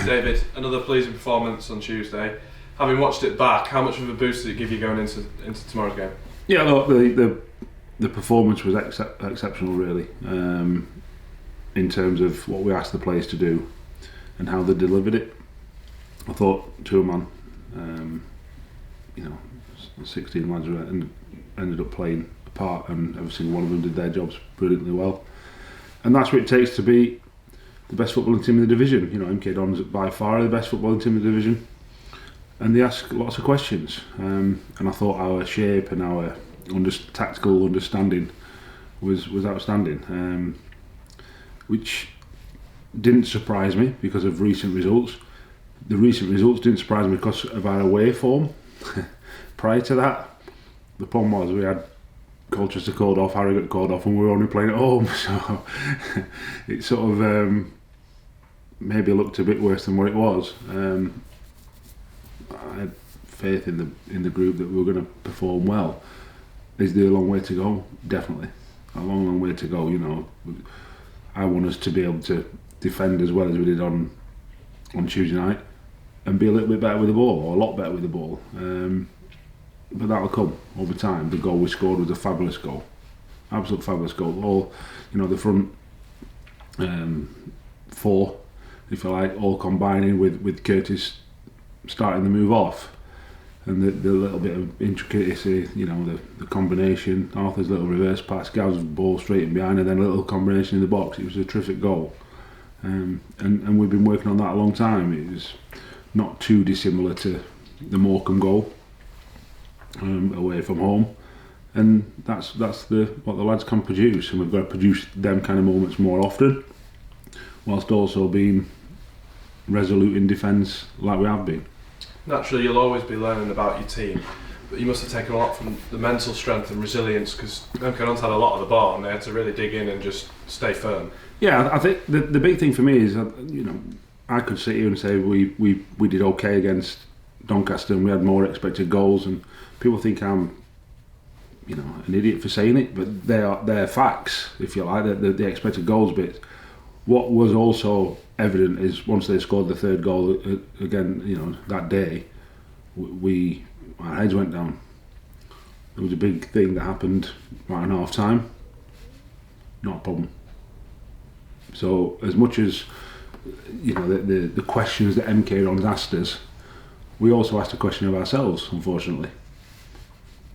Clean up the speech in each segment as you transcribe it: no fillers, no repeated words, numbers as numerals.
David, another pleasing performance on Tuesday. Having watched it back, how much of a boost did it give you going into tomorrow's game? Yeah, look, the performance was exceptional, really, in terms of what we asked the players to do and how they delivered it. I thought 2-man, 16 lads ended up playing a part, and every single one of them did their jobs brilliantly well. And that's what it takes to be the best footballing team in the division. MK Dons by far the best footballing team in the division, and they ask lots of questions. And I thought our shape and our tactical understanding was outstanding, which didn't surprise me because of recent results. The recent results didn't surprise me because of our away form. Prior to that, the problem was we had Colchester called off, Harrogate called off, and we were only playing at home, so it sort of maybe looked a bit worse than what it was. I had faith in the group that we were going to perform well. Is there a long way to go? Definitely, a long way to go. I want us to be able to defend as well as we did on Tuesday night, and be a little bit better with the ball, or a lot better with the ball. But that'll come over time. The goal we scored was a fabulous goal, absolute fabulous goal. All the front four, if you like, all combining with Curtis starting the move off, and the little bit of intricacy, the combination, Arthur's little reverse pass, Gav's ball straight in behind, and then a little combination in the box. It was a terrific goal, and we've been working on that a long time. It was not too dissimilar to the Morecambe goal away from home, and that's what the lads can produce, and we've got to produce them kind of moments more often, whilst also being resolute in defence like we have been. Naturally, you'll always be learning about your team, but you must have taken a lot from the mental strength and resilience, because MK Dons had a lot of the ball and they had to really dig in and just stay firm. Yeah, I think the big thing for me is that, I could sit here and say we did okay against Doncaster and we had more expected goals, and people think I'm an idiot for saying it, but they're facts, if you like, the expected goals bit. What was also evident is once they scored the third goal again, that day, our heads went down. There was a big thing that happened right in half time. Not a problem. So as much as the questions that MK Dons asked us, we also asked a question of ourselves, unfortunately.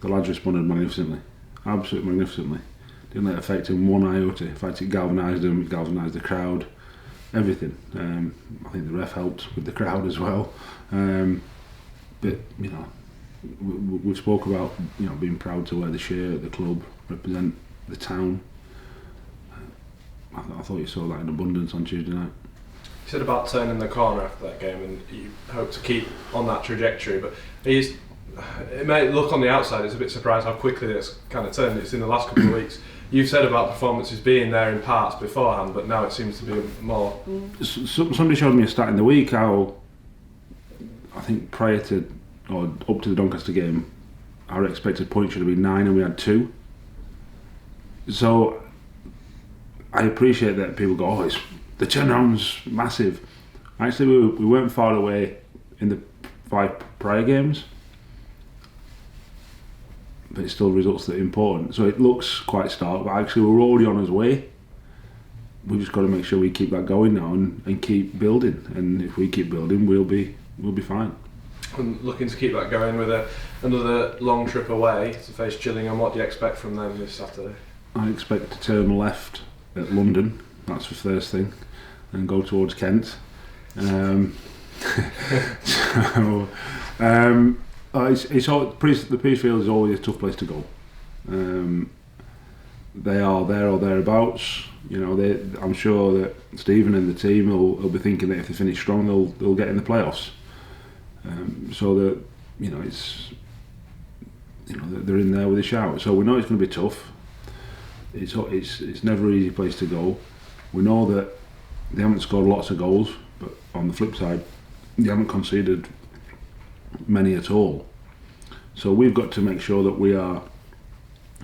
The lads responded magnificently, absolutely magnificently. Didn't let it affect him one iota. In fact, it galvanised them, it galvanised the crowd, everything. I think the ref helped with the crowd as well. But we spoke about being proud to wear the shirt at the club, represent the town. I thought you saw that in abundance on Tuesday night. You said about turning the corner after that game, and you hope to keep on that trajectory, but it may look on the outside, it's a bit surprised how quickly it's kind of turned. It's in the last couple of weeks. You've said about performances being there in parts beforehand, but now it seems to be more. Somebody showed me a stat in the week how I think prior to or up to the Doncaster game, our expected points should have been 9 and we had 2. So I appreciate that people go, the turnaround's massive. Actually, we weren't far away in the 5 prior games, but it's still results that are important. So it looks quite stark, but actually we're already on our way. We've just got to make sure we keep that going now and keep building. And if we keep building, we'll be fine. And looking to keep that going with another long trip away to face Gillingham. What do you expect from them this Saturday? I expect to turn left at London. That's the first thing, and go towards Kent. The Peacefield is always a tough place to go. They are there or thereabouts. I'm sure that Stephen and the team will be thinking that if they finish strong, they'll get in the playoffs. So that they're in there with a shout. So we know it's going to be tough. It's never an easy place to go. We know that they haven't scored lots of goals, but on the flip side, they haven't conceded many at all. So we've got to make sure that we are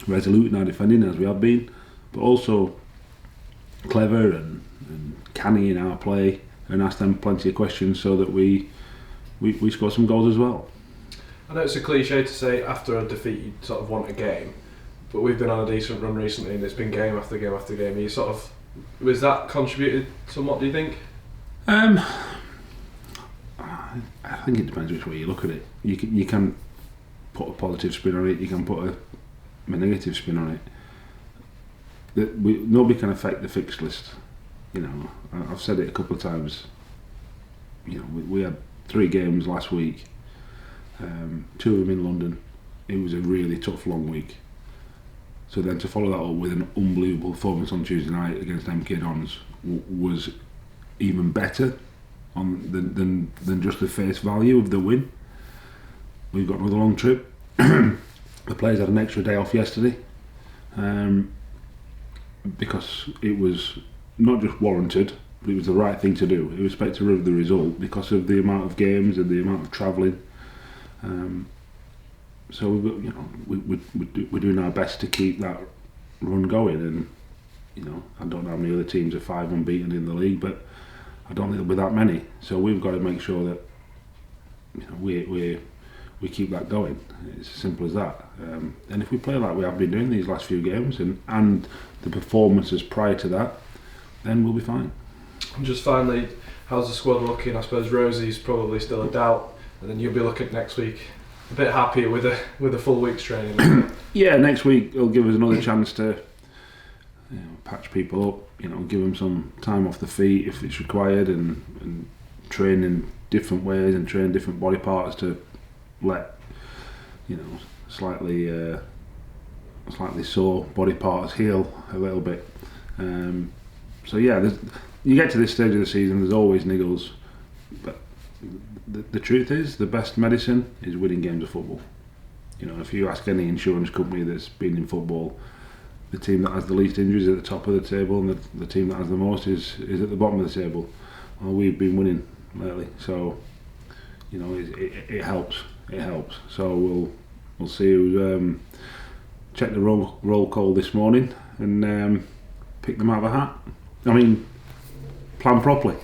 resolute in our defending, as we have been, but also clever and canny in our play and ask them plenty of questions so that we score some goals as well. I know it's a cliche to say after a defeat you sort of want a game, but we've been on a decent run recently and it's been game after game after game. You sort of, was that contributed somewhat, do you think? I think it depends which way you look at it. You can put a positive spin on it, you can put a negative spin on it. Nobody can affect the fixed list. You know, I've said it a couple of times. You know, we had 3 games last week, 2 of them in London. It was a really tough long week. So then to follow that up with an unbelievable performance on Tuesday night against MK Dons was even better than just the face value of the win. We've got another long trip. The players had an extra day off yesterday because it was not just warranted, but it was the right thing to do, irrespective of the result, because of the amount of games and the amount of travelling. So we're doing our best to keep that run going, and you know, I don't know how many other teams are 5 unbeaten in the league, but I don't think there'll be that many. So we've got to make sure that, you know, we keep that going. It's as simple as that. And if we play like we have been doing these last few games and the performances prior to that, then we'll be fine. And just finally, how's the squad looking? I suppose Rosie's probably still a doubt, and then you'll be looking next week a bit happier with a full week's training. Yeah, next week it'll give us another chance to, you know, patch people up. You know, give them some time off the feet if it's required, and train in different ways and train different body parts to let, you know, slightly sore body parts heal a little bit. So yeah, you get to this stage of the season, there's always niggles, but the truth is, the best medicine is winning games of football. You know, if you ask any insurance company that's been in football, the team that has the least injuries is at the top of the table, and the team that has the most is at the bottom of the table. Well, we've been winning lately, so you know, it helps. It helps. So we'll see who check the roll call this morning and pick them out of a hat. I mean, plan properly.